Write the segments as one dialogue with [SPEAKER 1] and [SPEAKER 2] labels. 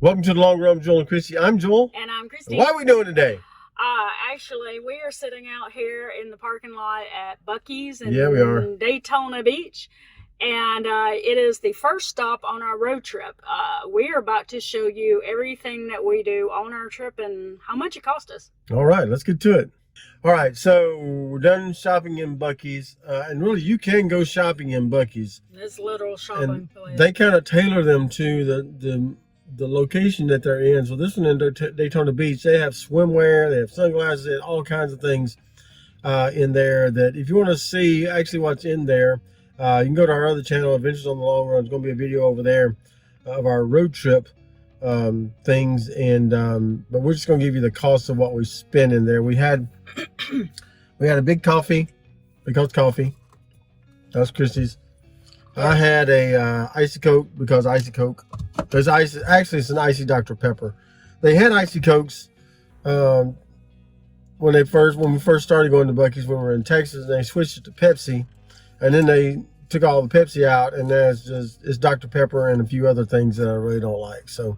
[SPEAKER 1] Welcome to the Long Run, Joel and Christy. I'm Joel.
[SPEAKER 2] And I'm Christy.
[SPEAKER 1] What are we doing today?
[SPEAKER 2] Actually, we are sitting out here in the parking lot at Buc-ee's in
[SPEAKER 1] Yeah, we are.
[SPEAKER 2] Daytona Beach. And it is the first stop on our road trip. We are about to show you everything that we do on our trip and how much it cost us.
[SPEAKER 1] All right, let's get to it. All right, so we're done shopping in Buc-ee's. And really, you can go shopping in Buc-ee's.
[SPEAKER 2] This little shopping place.
[SPEAKER 1] They kind of tailor them to the location that they're in. So this one in Daytona Beach, they have swimwear, they have sunglasses, they have all kinds of things in there that if you want to see actually what's in there, you can go to our other channel, Adventures on the Long Run. There's going to be a video over there of our road trip things, and but we're just going to give you the cost of what we spent in there. We had a big coffee because coffee. That's Christy's. I had a icy Coke because icy Coke. There's ice. Actually, it's an icy Dr. Pepper. They had icy Cokes when we first started going to Buc-ee's when we were in Texas. And they switched it to Pepsi, and then they took all the Pepsi out, and then it's Dr. Pepper and a few other things that I really don't like. So,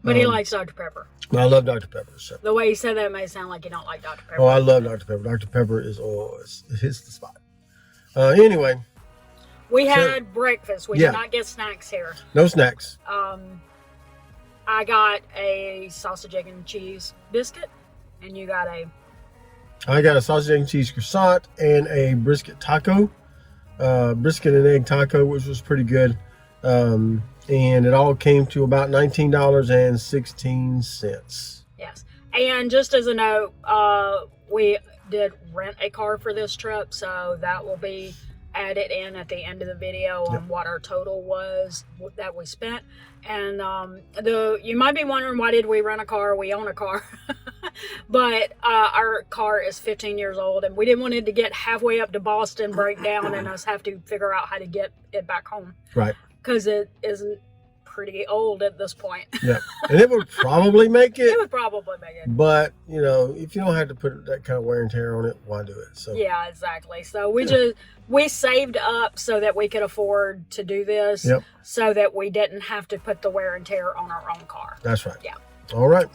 [SPEAKER 2] but he likes Dr. Pepper.
[SPEAKER 1] I love Dr. Pepper. So.
[SPEAKER 2] The way you said that may sound like you don't like Dr. Pepper.
[SPEAKER 1] Oh, I love Dr. Pepper. Dr. Pepper is it's the spot. Anyway.
[SPEAKER 2] We had breakfast. We did not get snacks here.
[SPEAKER 1] No snacks.
[SPEAKER 2] I got a sausage, egg, and cheese biscuit, and you got a...
[SPEAKER 1] I got a sausage, egg, and cheese croissant and a brisket taco. Brisket and egg taco, which was pretty good. And it all came to about $19.16.
[SPEAKER 2] Yes. And just as a note, we did rent a car for this trip, so that will be added in at the end of the video on what our total was that we spent. And you might be wondering, why did we rent a car? We own a car. But our car is 15 years old, and we didn't want it to get halfway up to Boston, break down, and us have to figure out how to get it back home.
[SPEAKER 1] Right.
[SPEAKER 2] Because it isn't pretty old at this point.
[SPEAKER 1] Yeah. And it would probably make it.
[SPEAKER 2] It would probably make it.
[SPEAKER 1] But, you know, if you don't have to put that kind of wear and tear on it, why do it? So
[SPEAKER 2] yeah, exactly. So we saved up so that we could afford to do this, so that we didn't have to put the wear and tear on our own car.
[SPEAKER 1] That's right.
[SPEAKER 2] Yeah.
[SPEAKER 1] All right.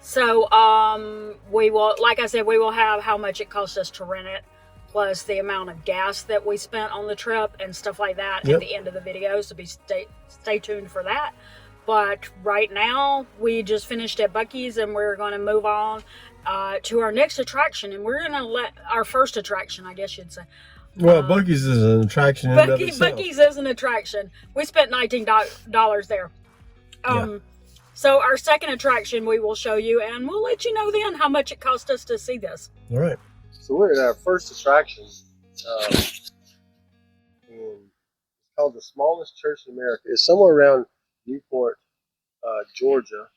[SPEAKER 2] So we will, like I said, we will have how much it cost us to rent it, plus the amount of gas that we spent on the trip and stuff like that at the end of the video. So stay tuned for that. But right now, we just finished at Buc-ee's, and we're going to move on to our next attraction. And we're going to our first attraction, I guess you'd say.
[SPEAKER 1] Well, Buc-ee's is an attraction.
[SPEAKER 2] Buc-ee's is an attraction. We spent $19 there. So our second attraction we will show you, and we'll let you know then how much it cost us to see this.
[SPEAKER 1] All right.
[SPEAKER 3] So we're at our first attraction, and it's called the smallest church in America. It's somewhere around Newport, Georgia,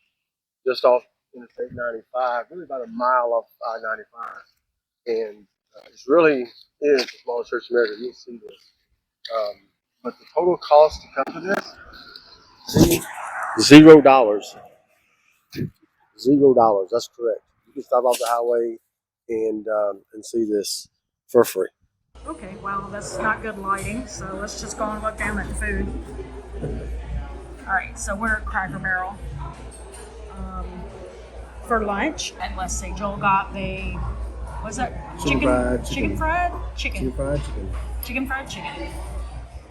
[SPEAKER 3] just off Interstate 95, really about a mile off I-95. And it really is the smallest church in America. You'll see this. But the total cost to come to this, $0. $0. That's correct. You can stop off the highway and see this for free.
[SPEAKER 2] Okay, well, that's not good lighting, so let's just go and look down at the food. All right, so we're at Cracker Barrel for lunch. And let's see, Joel got the, what's that? Chicken fried chicken.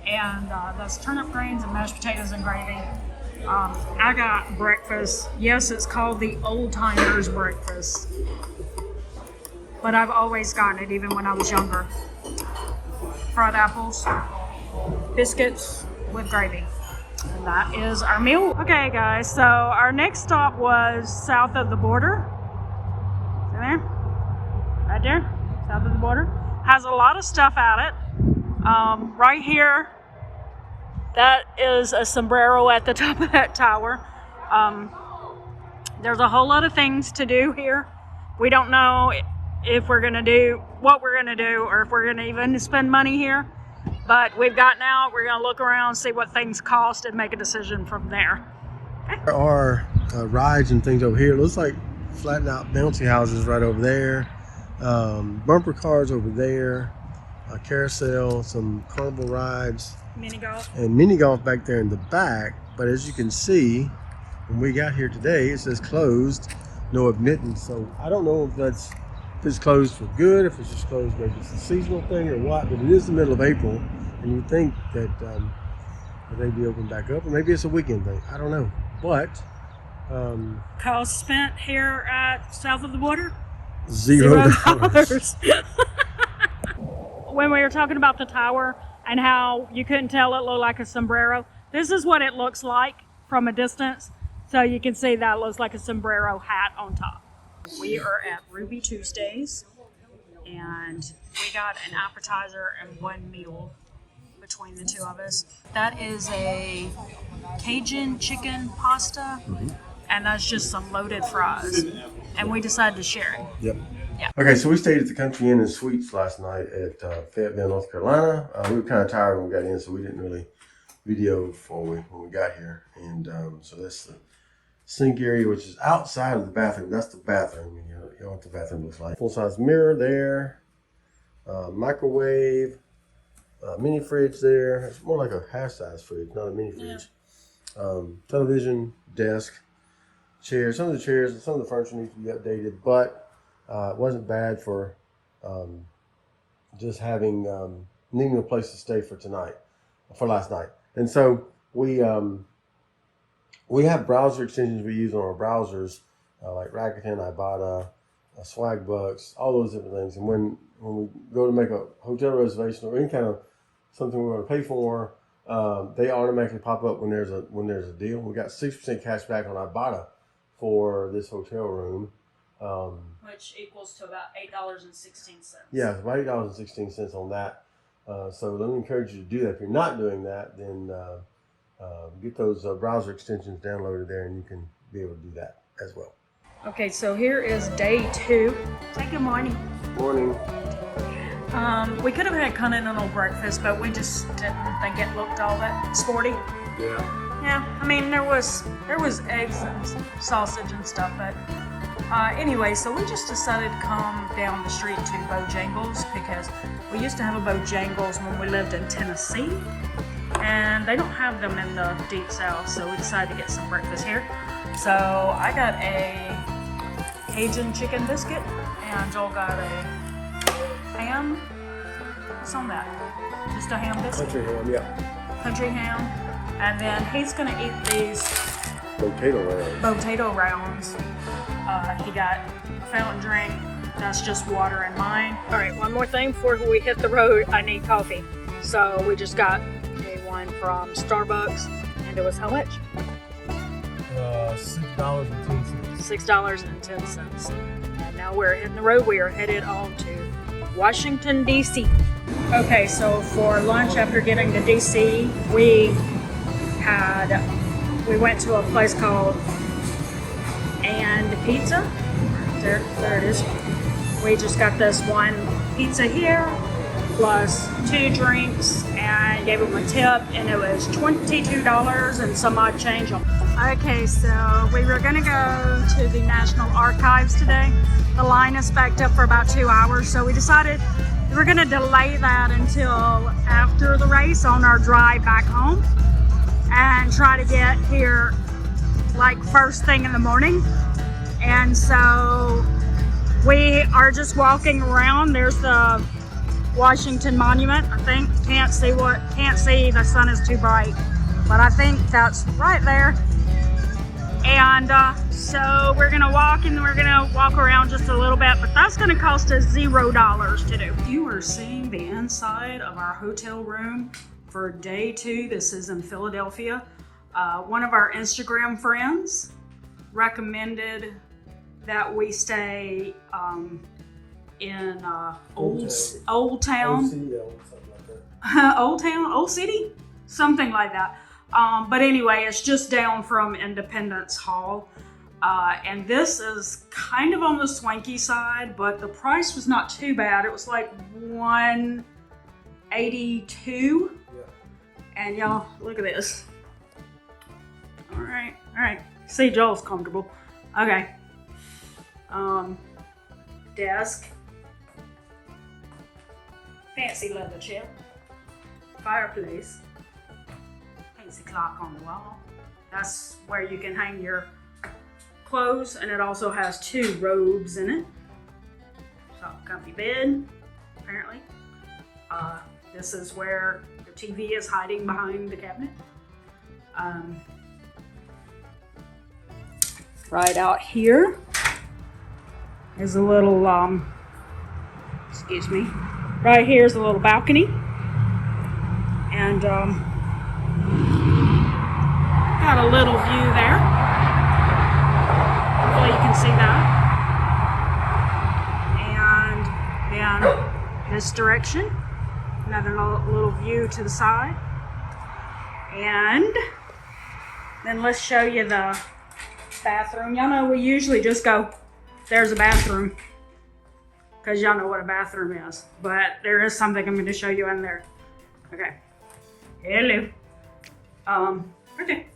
[SPEAKER 2] And that's turnip greens and mashed potatoes and gravy. I got breakfast. Yes, it's called the Old Timers breakfast, but I've always gotten it, even when I was younger. Fried apples, biscuits with gravy. And that is our meal. Okay, guys, so our next stop was south of the border. See there? Right there, south of the border. Has a lot of stuff at it. Right here, that is a sombrero at the top of that tower. There's a whole lot of things to do here. We don't know if we're going to do what we're going to do, or if we're going to even spend money here. But we've gotten out. We're going to look around, see what things cost, and make a decision from there. Okay.
[SPEAKER 1] There are rides and things over here. It looks like flattened out bouncy houses right over there. Bumper cars over there. A carousel, some carnival rides.
[SPEAKER 2] Mini golf.
[SPEAKER 1] and mini golf back there in the back. But as you can see, when we got here today, it says closed, no admittance. So I don't know if it's closed for good, if it's just closed maybe it's a seasonal thing or what. But it is the middle of April, and you'd think that they'd be open back up, or maybe it's a weekend thing. I don't know, but
[SPEAKER 2] Cost spent here at south of the border?
[SPEAKER 1] $0.
[SPEAKER 2] When we were talking about the tower and how you couldn't tell it looked like a sombrero, this is what it looks like from a distance. So you can see that it looks like a sombrero hat on top. We are at Ruby Tuesdays, and we got an appetizer and one meal between the two of us. That is a Cajun chicken pasta, and that's just some loaded fries. And we decided to share it.
[SPEAKER 1] Yep.
[SPEAKER 2] Yeah.
[SPEAKER 1] Okay, so we stayed at the Country Inn and Suites last night at Fayetteville, North Carolina. We were kind of tired when we got in, so we didn't really video when we got here. And so that's the sink area, which is outside of the bathroom. That's the bathroom. You know what the bathroom looks like. Full-size mirror there, microwave, mini fridge there. It's more like a half-size fridge, not a mini fridge. Television, desk, chairs. Some of the chairs and some of the furniture needs to be updated, but it wasn't bad for just having needing a place to stay for last night. And so we have browser extensions we use on our browsers, like Rakuten, Ibotta, Swagbucks, all those different things. And when we go to make a hotel reservation or any kind of something we want to pay for, they automatically pop up when there's a deal. We got 6% cash back on Ibotta for this hotel room.
[SPEAKER 2] Which equals to about $8.16.
[SPEAKER 1] Yeah, it's about $8.16 on that. So let me encourage you to do that. If you're not doing that, then get those browser extensions downloaded there, and you can be able to do that as well.
[SPEAKER 2] Okay, so here is day 2. Say good morning.
[SPEAKER 1] Morning.
[SPEAKER 2] We could have had continental breakfast, but we just didn't think it looked all that sporty.
[SPEAKER 1] Yeah.
[SPEAKER 2] Yeah, I mean there was eggs and sausage and stuff, but anyway, so we just decided to come down the street to Bojangles because we used to have a Bojangles when we lived in Tennessee, and they don't have them in the deep south, so we decided to get some breakfast here. So I got a Cajun chicken biscuit, and Joel got a ham. What's on that? Just a ham biscuit?
[SPEAKER 1] Country ham, yeah.
[SPEAKER 2] Country ham. And then he's gonna eat these potato rounds. He got a fountain drink. That's just water in mine. All right, one more thing before we hit the road. I need coffee. So we just got one from Starbucks, and it was how much?
[SPEAKER 1] $6.10.
[SPEAKER 2] $6.10. And now we're hitting the road. We are headed on to Washington, D.C. Okay, so for lunch after getting to D.C., we went to a place called And Pizza. There it is. We just got this one pizza here, plus 2 drinks, and gave them a tip, and it was $22 and some odd change. Okay, so we were gonna go to the National Archives today. The line is backed up for about 2 hours, so we decided we were gonna delay that until after the race on our drive back home and try to get here like first thing in the morning. And so we are just walking around. There's the Washington Monument, I think. Can't see, the sun is too bright, but I think that's right there. And so we're gonna walk, and we're gonna walk around just a little bit, but that's gonna cost us $0 to do. You are seeing the inside of our hotel room for day 2. This is in Philadelphia. One of our Instagram friends recommended that we stay in Old Town, Old City, something like that. But anyway, it's just down from Independence Hall. And this is kind of on the swanky side, but the price was not too bad. It was like $182. Yeah. And y'all, look at this. All right. See, Joel's comfortable. Okay. Desk. Fancy leather chair. Fireplace. There's a clock on the wall. That's where you can hang your clothes, and it also has 2 robes in it. Soft, comfy bed, apparently. This is where the TV is hiding behind the cabinet. Right out here is a little, excuse me, right here is a little balcony. And got a little view there. Hopefully you can see that. And then this direction, another little view to the side. And then let's show you the bathroom. Y'all know we usually just go, there's a bathroom, because y'all know what a bathroom is. But there is something I'm going to show you in there. Okay. Hello. Okay.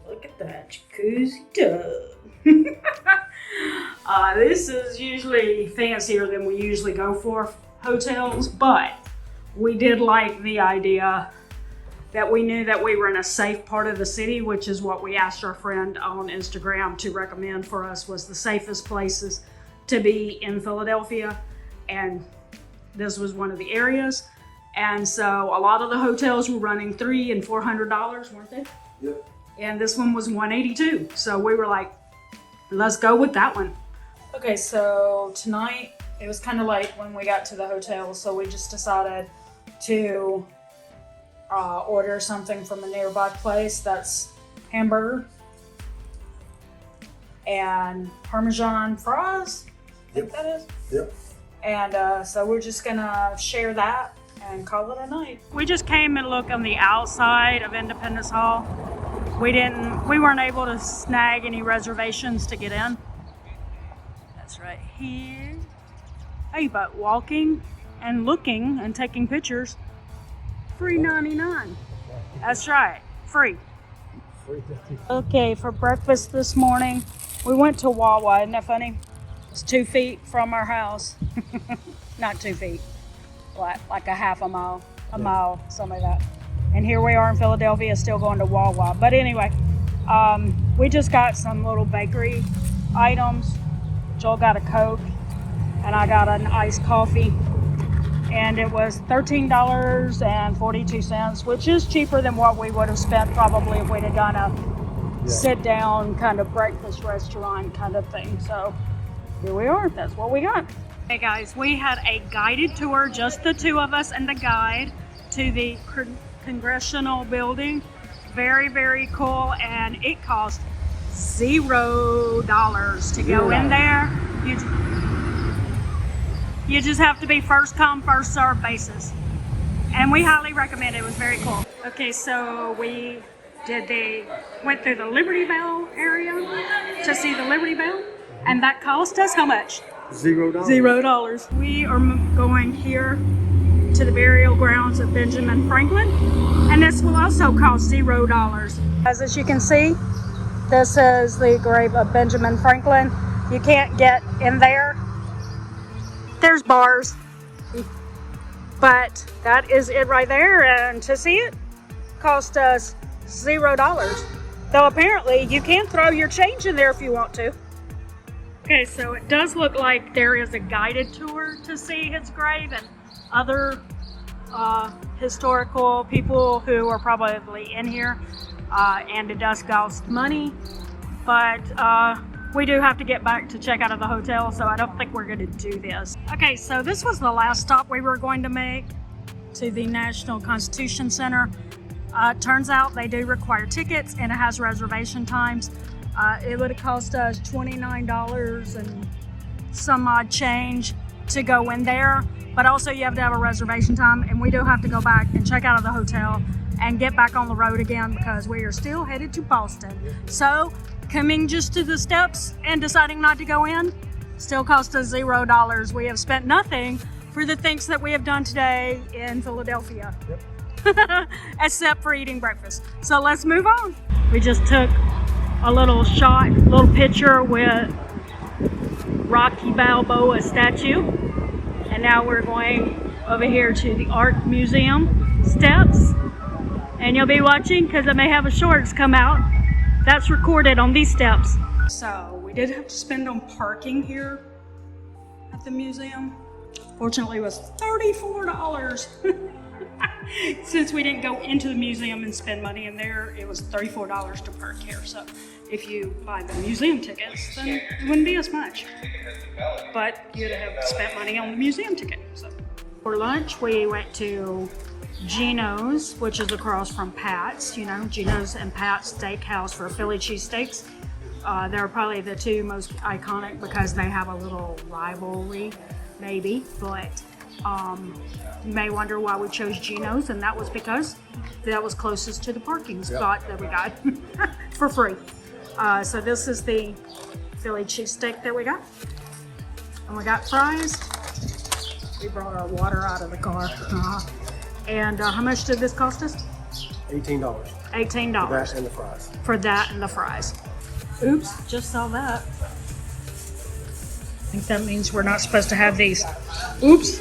[SPEAKER 2] Look at that jacuzzi tub. This is usually fancier than we usually go for hotels, but we did like the idea that we knew that we were in a safe part of the city, which is what we asked our friend on Instagram to recommend for us, was the safest places to be in Philadelphia. And this was one of the areas. And so a lot of the hotels were running $300 and $400, weren't they?
[SPEAKER 3] Yep.
[SPEAKER 2] And this one was $182. So we were like, let's go with that one. Okay, so tonight, it was kind of late when we got to the hotel, so we just decided to order something from a nearby place. That's hamburger and Parmesan fries, I think that is.
[SPEAKER 3] Yep.
[SPEAKER 2] And so we're just gonna share that and call it a night. We just came and looked on the outside of Independence Hall. We weren't able to snag any reservations to get in. That's right here. Hey, but walking and looking and taking pictures, $3.99. That's right, free. Okay, for breakfast this morning, we went to Wawa. Isn't that funny? It's 2 feet from our house. Not 2 feet, like a half a mile, something like that. And here we are in Philadelphia, still going to Wawa. But anyway, we just got some little bakery items. Joel got a Coke, and I got an iced coffee. And it was $13.42, which is cheaper than what we would have spent probably if we'd have done a sit-down kind of breakfast restaurant kind of thing. So here we are. That's what we got. Hey guys, we had a guided tour, just the 2 of us and the guide, to the Congressional Building. Very, very cool, and it cost $0 to go in there. You just have to be first come, first serve basis. And we highly recommend it. It was very cool. Okay, so we went through the Liberty Bell area to see the Liberty Bell, and that cost us how much?
[SPEAKER 3] $0.
[SPEAKER 2] $0. We are going here to the burial grounds of Benjamin Franklin, and this will also cost $0. As you can see, this is the grave of Benjamin Franklin. You can't get in there. There's bars, but that is it right there, and to see it cost us $0. Though apparently you can throw your change in there if you want to. Okay, so it does look like there is a guided tour to see his grave and other historical people who are probably in here, and it does cost money, but we do have to get back to check out of the hotel, so I don't think we're going to do this. Okay, so this was the last stop we were going to make, to the National Constitution Center. Turns out they do require tickets, and it has reservation times. It would have cost us $29 and some odd change to go in there, but also you have to have a reservation time, and we do have to go back and check out of the hotel and get back on the road again because we are still headed to Boston. So coming just to the steps and deciding not to go in still cost us $0. We have spent nothing for the things that we have done today in Philadelphia. Yep. Except for eating breakfast. So let's move on. We just took a little picture with Rocky Balboa statue, and now we're going over here to the Art Museum steps, And you'll be watching because I may have a shorts come out. That's recorded on these steps. So we did have to spend on parking here at the museum. Fortunately, it was $34. Since we didn't go into the museum and spend money in there, it was $34 to park here. So if you buy the museum tickets, then it wouldn't be as much. But you'd have spent money on the museum ticket. So for lunch, we went to Geno's, which is across from Pat's. You know, Geno's and Pat's Steakhouse for Philly cheesesteaks. They're probably the two most iconic because they have a little rivalry, maybe. But you may wonder why we chose Geno's, and that was because that was closest to the parking spot that we got for free. So this is the Philly cheesesteak that we got. And we got fries. We brought our water out of the car. And how much did this cost us?
[SPEAKER 3] $18.
[SPEAKER 2] $18.
[SPEAKER 3] For that and the fries.
[SPEAKER 2] For that and the fries. Oops, just saw that. I think that means we're not supposed to have these. Oops.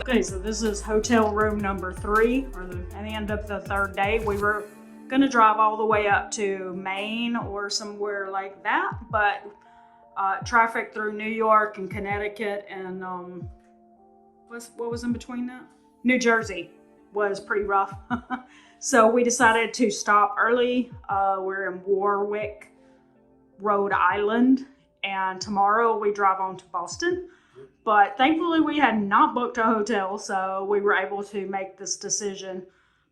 [SPEAKER 2] Okay, so this is hotel room number 3, at the end of the 3rd day. We were gonna drive all the way up to Maine or somewhere like that, but traffic through New York and Connecticut and what was in between that? New Jersey was pretty rough. So we decided to stop early. We're in Warwick, Rhode Island, and tomorrow we drive on to Boston. But thankfully we had not booked a hotel, so we were able to make this decision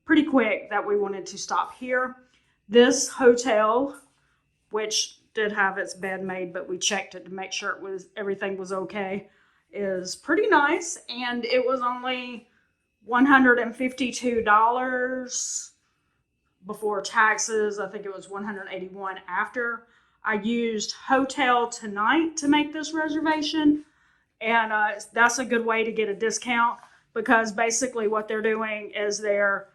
[SPEAKER 2] pretty quick that we wanted to stop here. This hotel, which did have its bed made, but we checked it to make sure everything was okay, is pretty nice, and it was only $152 before taxes. I think it was $181 after. I used Hotel Tonight to make this reservation, and that's a good way to get a discount because basically what they're doing is they're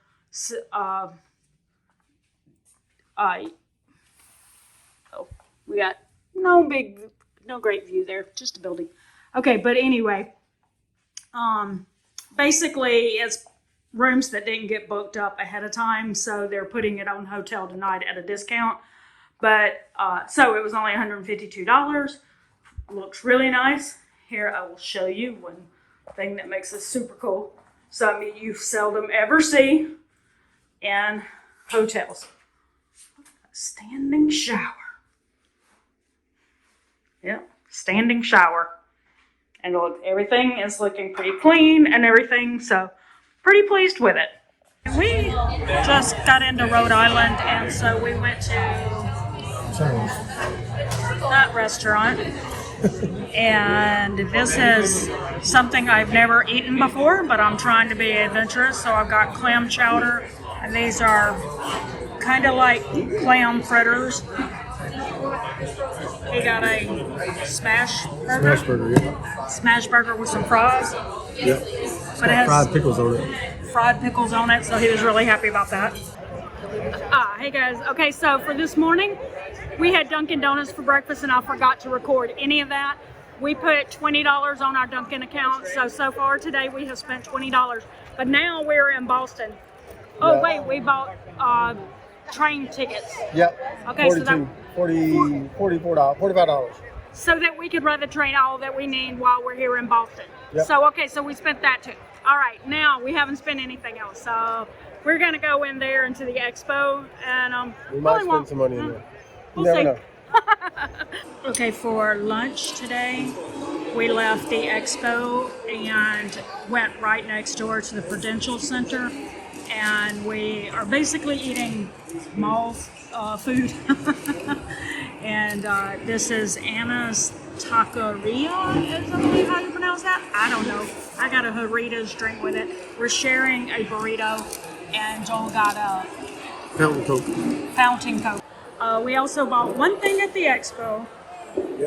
[SPEAKER 2] we got no great view there, just a building. Okay, but anyway, basically it's rooms that didn't get booked up ahead of time, so they're putting it on Hotel Tonight at a discount. But so it was only $152. Looks really nice. Here I will show you one thing that makes this super cool. Something you seldom ever see in hotels. Standing shower. Yep, standing shower. And look, everything is looking pretty clean and everything, so pretty pleased with it. We just got into Rhode Island, and so we went to that restaurant. And this is something I've never eaten before, but I'm trying to be adventurous, so I've got clam chowder, and these are kind of like clam fritters. We got a smash burger.
[SPEAKER 3] Smash burger, yeah.
[SPEAKER 2] Smash burger with some fries.
[SPEAKER 3] Yep.
[SPEAKER 2] But it has
[SPEAKER 3] fried pickles on it.
[SPEAKER 2] Fried pickles on it, so he was really happy about that. Hey guys. Okay, so for this morning, we had Dunkin' Donuts for breakfast, and I forgot to record any of that. We put $20 on our Dunkin' account, so far today we have spent $20. But now we're in Boston. Oh
[SPEAKER 3] Yeah.
[SPEAKER 2] wait, we bought train tickets.
[SPEAKER 3] Yep.
[SPEAKER 2] Okay, so that
[SPEAKER 3] $45.
[SPEAKER 2] so that we could ride the train all that we need while we're here in Boston.
[SPEAKER 3] Yep.
[SPEAKER 2] So okay, so we spent that too. All right, now we haven't spent anything else, so we're gonna go in there into the expo, and
[SPEAKER 3] We might spend some money in there. You never know.
[SPEAKER 2] Okay, for lunch today, we left the expo and went right next door to the Prudential Center, and we are basically eating mall food. And this is Anna's Taqueria, is I believe how you pronounce that. I don't know. I got a Jarritos drink with it. We're sharing a burrito, and Joel got a
[SPEAKER 3] Fountain Coke.
[SPEAKER 2] fountain coke. We also bought one thing at the expo,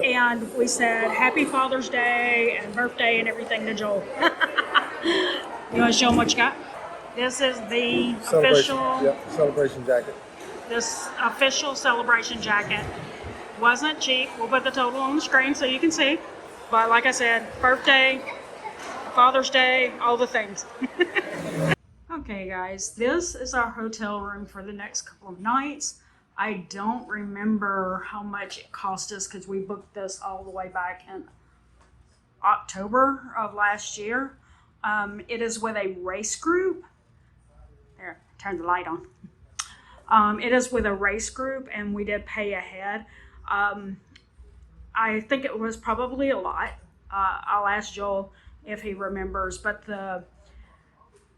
[SPEAKER 2] and we said Happy Father's Day and birthday and everything to Joel. You want to show him what you got? This is the official.
[SPEAKER 3] Yep, celebration jacket.
[SPEAKER 2] This official celebration jacket wasn't cheap. We'll put the total on the screen so you can see. But like I said, birthday, Father's Day, all the things. Okay guys, this is our hotel room for the next couple of nights. I don't remember how much it cost us because we booked this all the way back in October of last year. It is with a race group. There, turn the light on. It is with a race group and we did pay ahead. I think it was probably a lot. I'll ask Joel if he remembers, but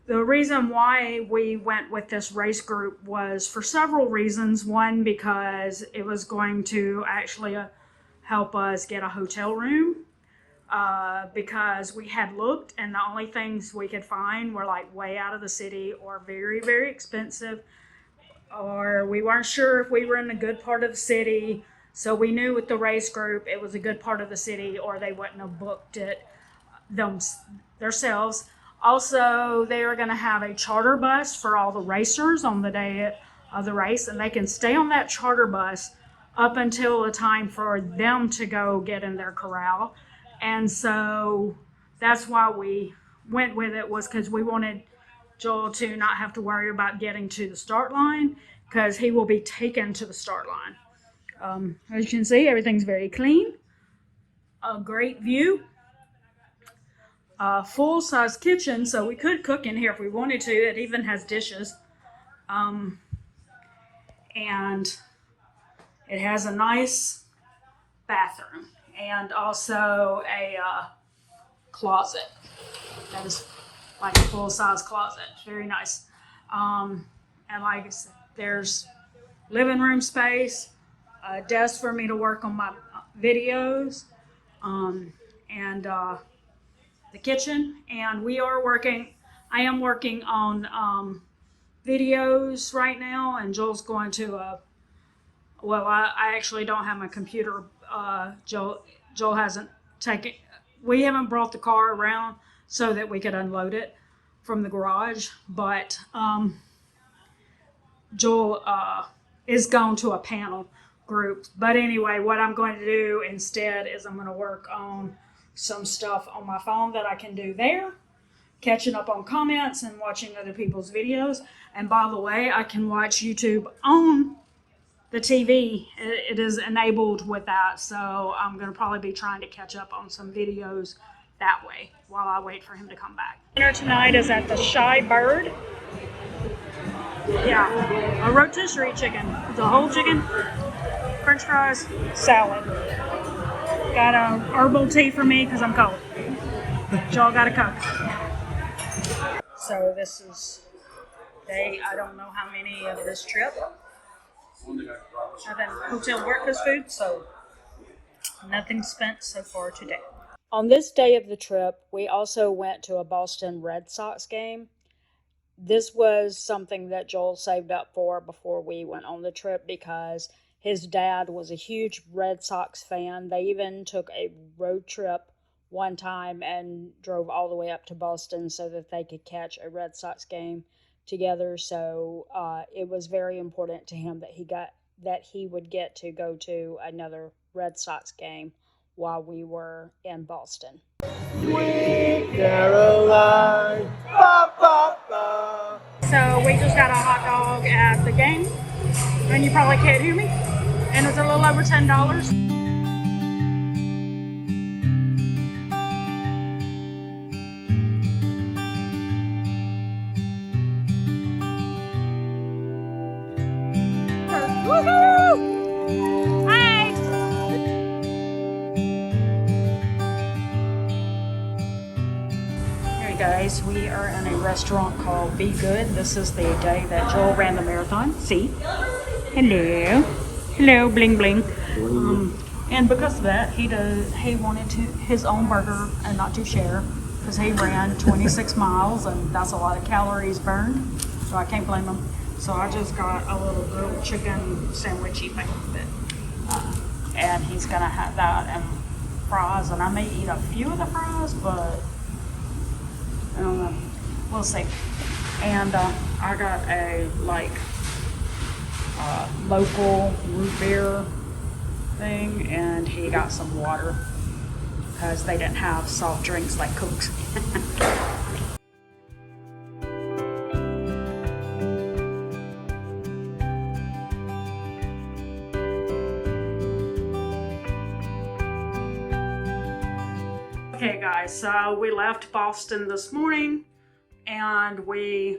[SPEAKER 2] the reason why we went with this race group was for several reasons. One, because it was going to actually help us get a hotel room, because we had looked and the only things we could find were like way out of the city or very, very expensive, or we weren't sure if we were in a good part of the city. So we knew with the race group it was a good part of the city, or they wouldn't have booked it themselves. Also, they are going to have a charter bus for all the racers on the day of the race, and they can stay on that charter bus up until the time for them to go get in their corral. And so that's why we went with it, was because we wanted Joel to not have to worry about getting to the start line, because he will be taken to the start line. As you can see, everything's very clean. A great view. Full-size kitchen, so we could cook in here if we wanted to. It even has dishes. And it has a nice bathroom and also a closet. That is like a full-size closet. It's very nice. And like I said, there's living room space, a desk for me to work on my videos, and the kitchen. And I am working on videos right now, and Joel's going to I actually don't have my computer. Joel hasn't we haven't brought the car around so that we could unload it from the garage, but Joel is going to a panel group. But anyway, what I'm going to do instead is I'm going to work on some stuff on my phone that I can do there, catching up on comments and watching other people's videos. And by the way, I can watch YouTube on the TV. It is enabled with that, so I'm going to probably be trying to catch up on some videos that way while I wait for him to come back. Dinner tonight is at the Shy Bird. Yeah, a rotisserie chicken. The whole chicken, french fries, salad. Got a herbal tea for me because I'm cold. Joel got a Coke. So this is day, I don't know how many of this trip. I've had hotel breakfast food, so nothing spent so far today. On this day of the trip, we also went to a Boston Red Sox game. This was something that Joel saved up for before we went on the trip because his dad was a huge Red Sox fan. They even took a road trip one time and drove all the way up to Boston so that they could catch a Red Sox game together. So it was very important to him that he would get to go to another Red Sox game while we were in Boston.
[SPEAKER 3] Sweet Caroline, ba, ba, ba.
[SPEAKER 2] So we just got a hot dog at the game, and you probably can't hear me, and it's a little over $10. Guys, we are in a restaurant called Be Good. This is the day that Joel ran the marathon. See? Hello. Hello, bling bling. And because of that, he wanted his own burger and not to share because he ran 26 miles and that's a lot of calories burned. So I can't blame him. So I just got a little grilled chicken sandwichy thing with it. And he's going to have that and fries. And I may eat a few of the fries, but I don't know. We'll see. And I got a local root beer thing, and he got some water because they didn't have soft drinks like Cokes. Okay guys, so we left Boston this morning and we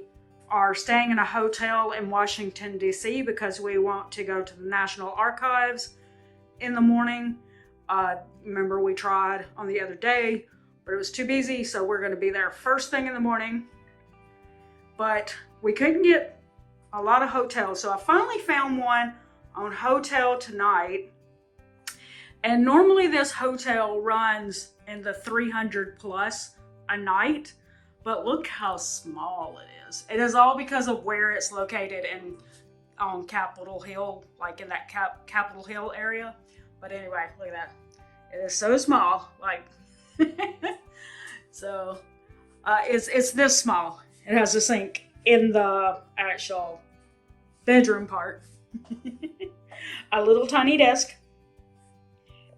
[SPEAKER 2] are staying in a hotel in Washington, D.C. because we want to go to the National Archives in the morning. Remember we tried on the other day, but it was too busy, so we're going to be there first thing in the morning. But we couldn't get a lot of hotels, so I finally found one on Hotel Tonight. And normally this hotel runs in the 300 plus a night, but look how small it is. It is all because of where it's located on Capitol Hill, like in that Capitol Hill area. But anyway, look at that. It is so small, like, so it's this small. It has a sink in the actual bedroom part, a little tiny desk,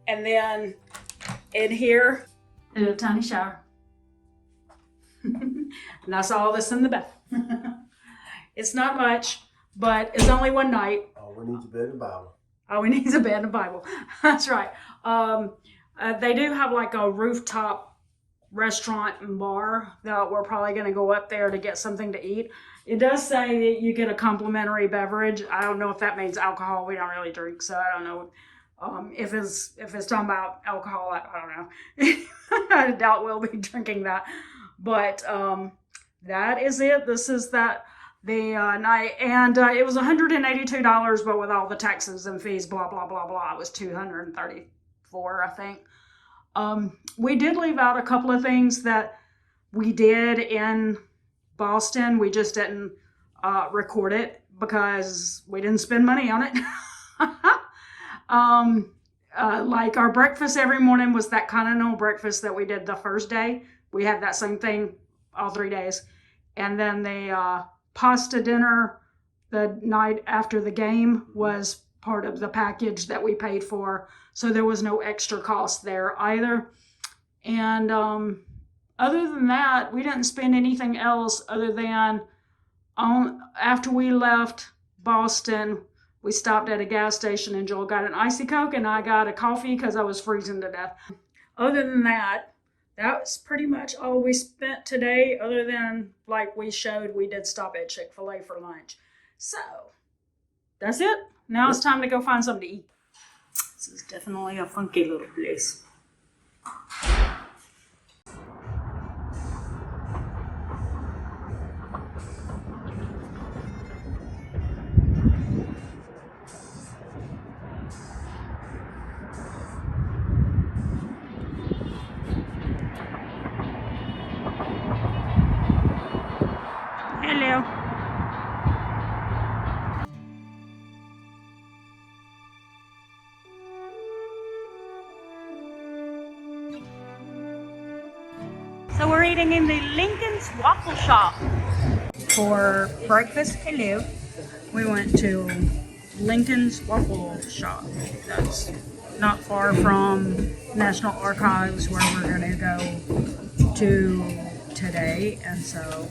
[SPEAKER 2] and then in here, a little tiny shower. And that's all that's in the bath. It's not much, but it's only one night.
[SPEAKER 1] All we need is a bed and Bible.
[SPEAKER 2] All we need is a bed and a Bible. That's right. They do have like a rooftop restaurant and bar that we're probably going to go up there to get something to eat. It does say that you get a complimentary beverage. I don't know if that means alcohol. We don't really drink, so I don't know. If it's talking about alcohol, I don't know. I doubt we'll be drinking that. But that is it. This is the night, and it was $182, but with all the taxes and fees, blah blah blah blah, it was $234, I think. We did leave out a couple of things that we did in Boston. We just didn't record it because we didn't spend money on it. Like our breakfast every morning was that continental breakfast that we did the first day. We had that same thing all 3 days. And then the pasta dinner the night after the game was part of the package that we paid for. So there was no extra cost there either. And other than that, we didn't spend anything else other than after we left Boston, we stopped at a gas station and Joel got an icy Coke and I got a coffee because I was freezing to death. Other than that, that was pretty much all we spent today, other than, like we showed, we did stop at Chick-fil-A for lunch. So, that's it. Now it's time to go find something to eat. This is definitely a funky little place. Hello. So we're eating in the Lincoln's Waffle Shop for breakfast. Hello. We went to Lincoln's Waffle Shop. That's not far from National Archives where we're going to go to today. And so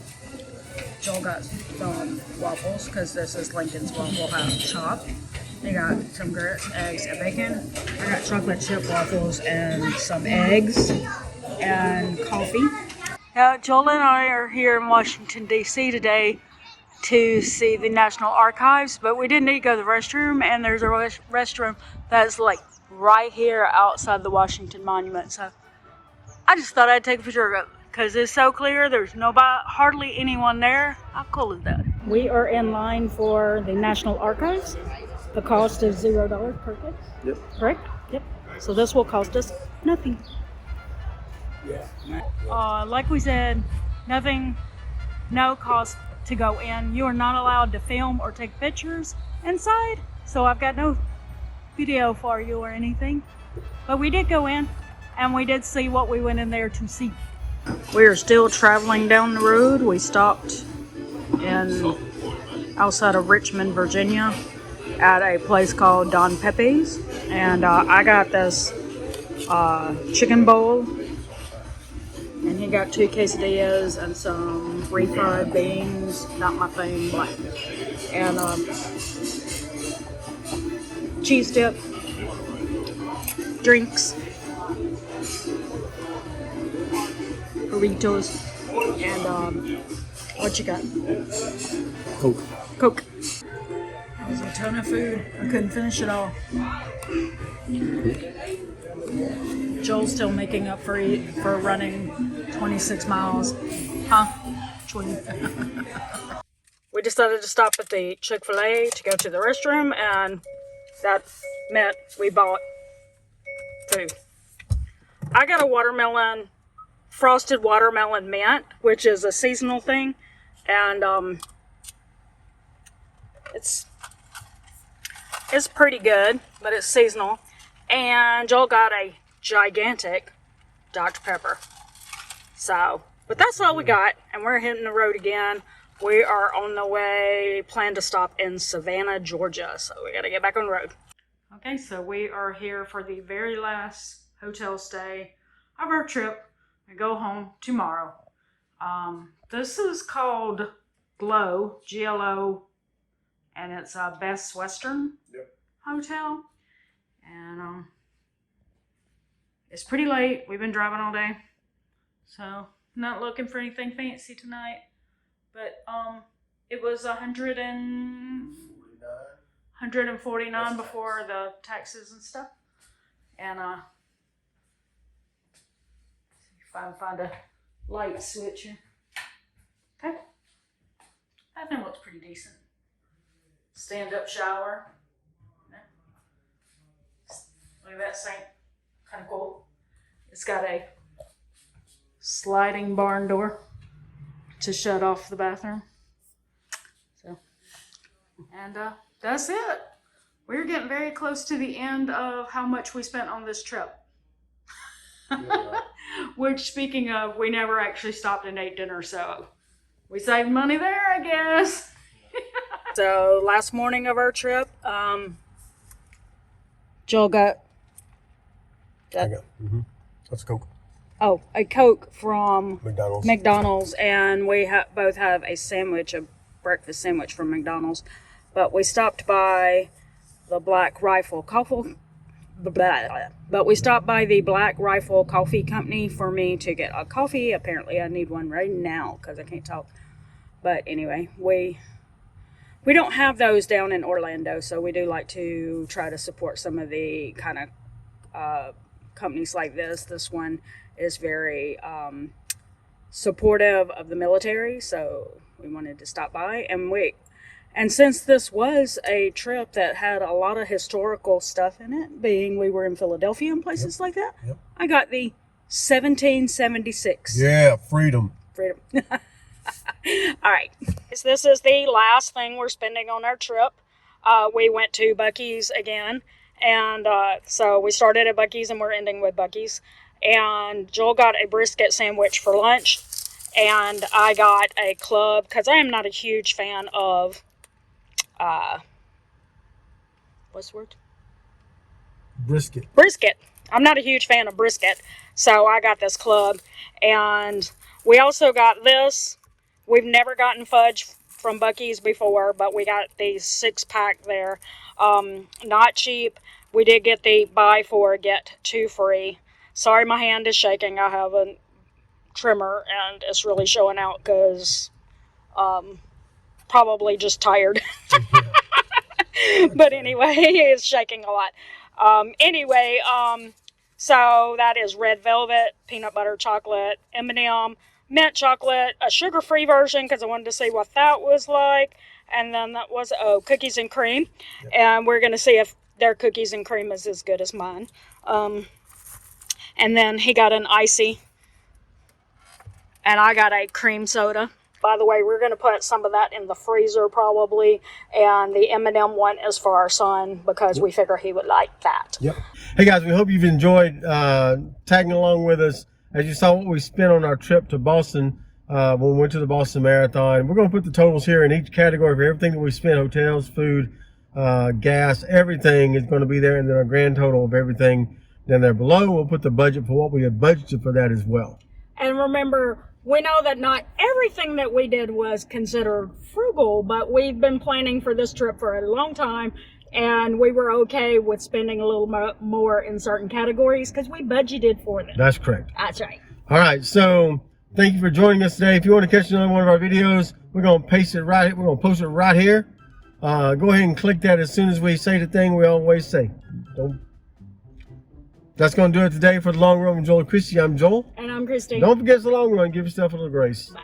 [SPEAKER 2] Joel got some waffles because this is Lincoln's Waffle Shop. They got some grits, eggs, and bacon. I got chocolate chip waffles and some eggs and coffee. Joel and I are here in Washington, D.C. today to see the National Archives, but we didn't need to go to the restroom, and there's a restroom that's like right here outside the Washington Monument. So I just thought I'd take a picture of it because it's so clear. There's hardly anyone there. How cool is that? We are in line for the National Archives. The cost is $0 per kid.
[SPEAKER 1] Yep.
[SPEAKER 2] Correct? Yep. So this will cost us nothing.
[SPEAKER 1] Yeah.
[SPEAKER 2] Like we said, nothing, no cost to go in. You are not allowed to film or take pictures inside, so I've got no video for you or anything. But we did go in, and we did see what we went in there to see. We are still traveling down the road. We stopped outside of Richmond, Virginia, at a place called Don Pepe's, and I got this chicken bowl, and he got 2 quesadillas and some refried beans, not my thing, but, and cheese dip, drinks, burritos, and what you got?
[SPEAKER 1] Coke.
[SPEAKER 2] Coke. That was a ton of food. I couldn't finish it all. Joel's still making up for running 26 miles. Huh? 20. We decided to stop at the Chick-fil-A to go to the restroom, and that meant we bought food. I got a frosted watermelon mint, which is a seasonal thing, and it's pretty good, but it's seasonal. And Joel got a gigantic Dr. Pepper. So, but that's all we got, and we're hitting the road again. We are on the way, plan to stop in Savannah, Georgia, so we gotta get back on the road. Okay, so we are here for the very last hotel stay of our trip. We go home tomorrow. This is called Glow, G-L-O, and it's a Best Western Hotel. And it's pretty late. We've been driving all day, so not looking for anything fancy tonight. But it was 149 before the taxes and stuff. And see if I can find a light switch here. Okay, that thing looks pretty decent. Stand-up shower. Look at that sink, kind of cool. It's got a sliding barn door to shut off the bathroom. So, and that's it. We're getting very close to the end of how much we spent on this trip. Which, speaking of, we never actually stopped and ate dinner, so we saved money there, I guess. So, last morning of our trip, Joel got
[SPEAKER 1] That's Coke.
[SPEAKER 2] Oh, a Coke from
[SPEAKER 1] McDonald's.
[SPEAKER 2] And we both have a breakfast sandwich from McDonald's. But we stopped by the Black Rifle Coffee. But we stopped by the Black Rifle Coffee Company for me to get a coffee. Apparently, I need one right now because I can't talk. But anyway, we don't have those down in Orlando, so we do like to try to support some of the kind of companies like this. This one is very supportive of the military, so we wanted to stop by. And since this was a trip that had a lot of historical stuff in it, being we were in Philadelphia and places like that, I got the 1776.
[SPEAKER 1] Yeah, freedom.
[SPEAKER 2] All right, this is the last thing we're spending on our trip. We went to Buc-ee's again. And so we started at Buc-ee's and we're ending with Buc-ee's. And Joel got a brisket sandwich for lunch. And I got a club, because I am not a huge fan of, what's the word?
[SPEAKER 1] Brisket.
[SPEAKER 2] I'm not a huge fan of brisket. So I got this club. And we also got this. We've never gotten fudge from Buc-ee's before, but we got the 6-pack there. Not cheap. We did get the buy 4, get 2 free. Sorry, my hand is shaking. I have a trimmer and it's really showing out because probably just tired. But anyway, it's shaking a lot. So that is red velvet, peanut butter chocolate, M&M, mint chocolate, a sugar-free version because I wanted to see what that was like. And then that was cookies and cream. Yep. And we're going to see if their cookies and cream is as good as mine. And then he got an icy. And I got a cream soda. By the way, we're going to put some of that in the freezer probably. And the M&M one is for our son because we figure he would like that.
[SPEAKER 1] Yep. Hey guys, we hope you've enjoyed tagging along with us. As you saw what we spent on our trip to Boston when we went to the Boston Marathon. We're going to put the totals here in each category for everything that we spent: hotels, food, gas, everything is going to be there. And then our grand total of everything down there below. We'll put the budget for what we have budgeted for that as well.
[SPEAKER 2] And remember, we know that not everything that we did was considered frugal, but we've been planning for this trip for a long time. And we were okay with spending a little more in certain categories because we budgeted for them.
[SPEAKER 1] That's correct.
[SPEAKER 2] That's right.
[SPEAKER 1] All right. So Thank you for joining us today. If you want to catch another one of our videos, we're going to paste it right. We're going to post it right here. Go ahead and click that as soon as we say the thing we always say. That's going to do it today for the Long Run with Joel and Christy. I'm Joel.
[SPEAKER 2] And I'm Christy.
[SPEAKER 1] Don't forget the long run. Give yourself a little grace.
[SPEAKER 2] Bye.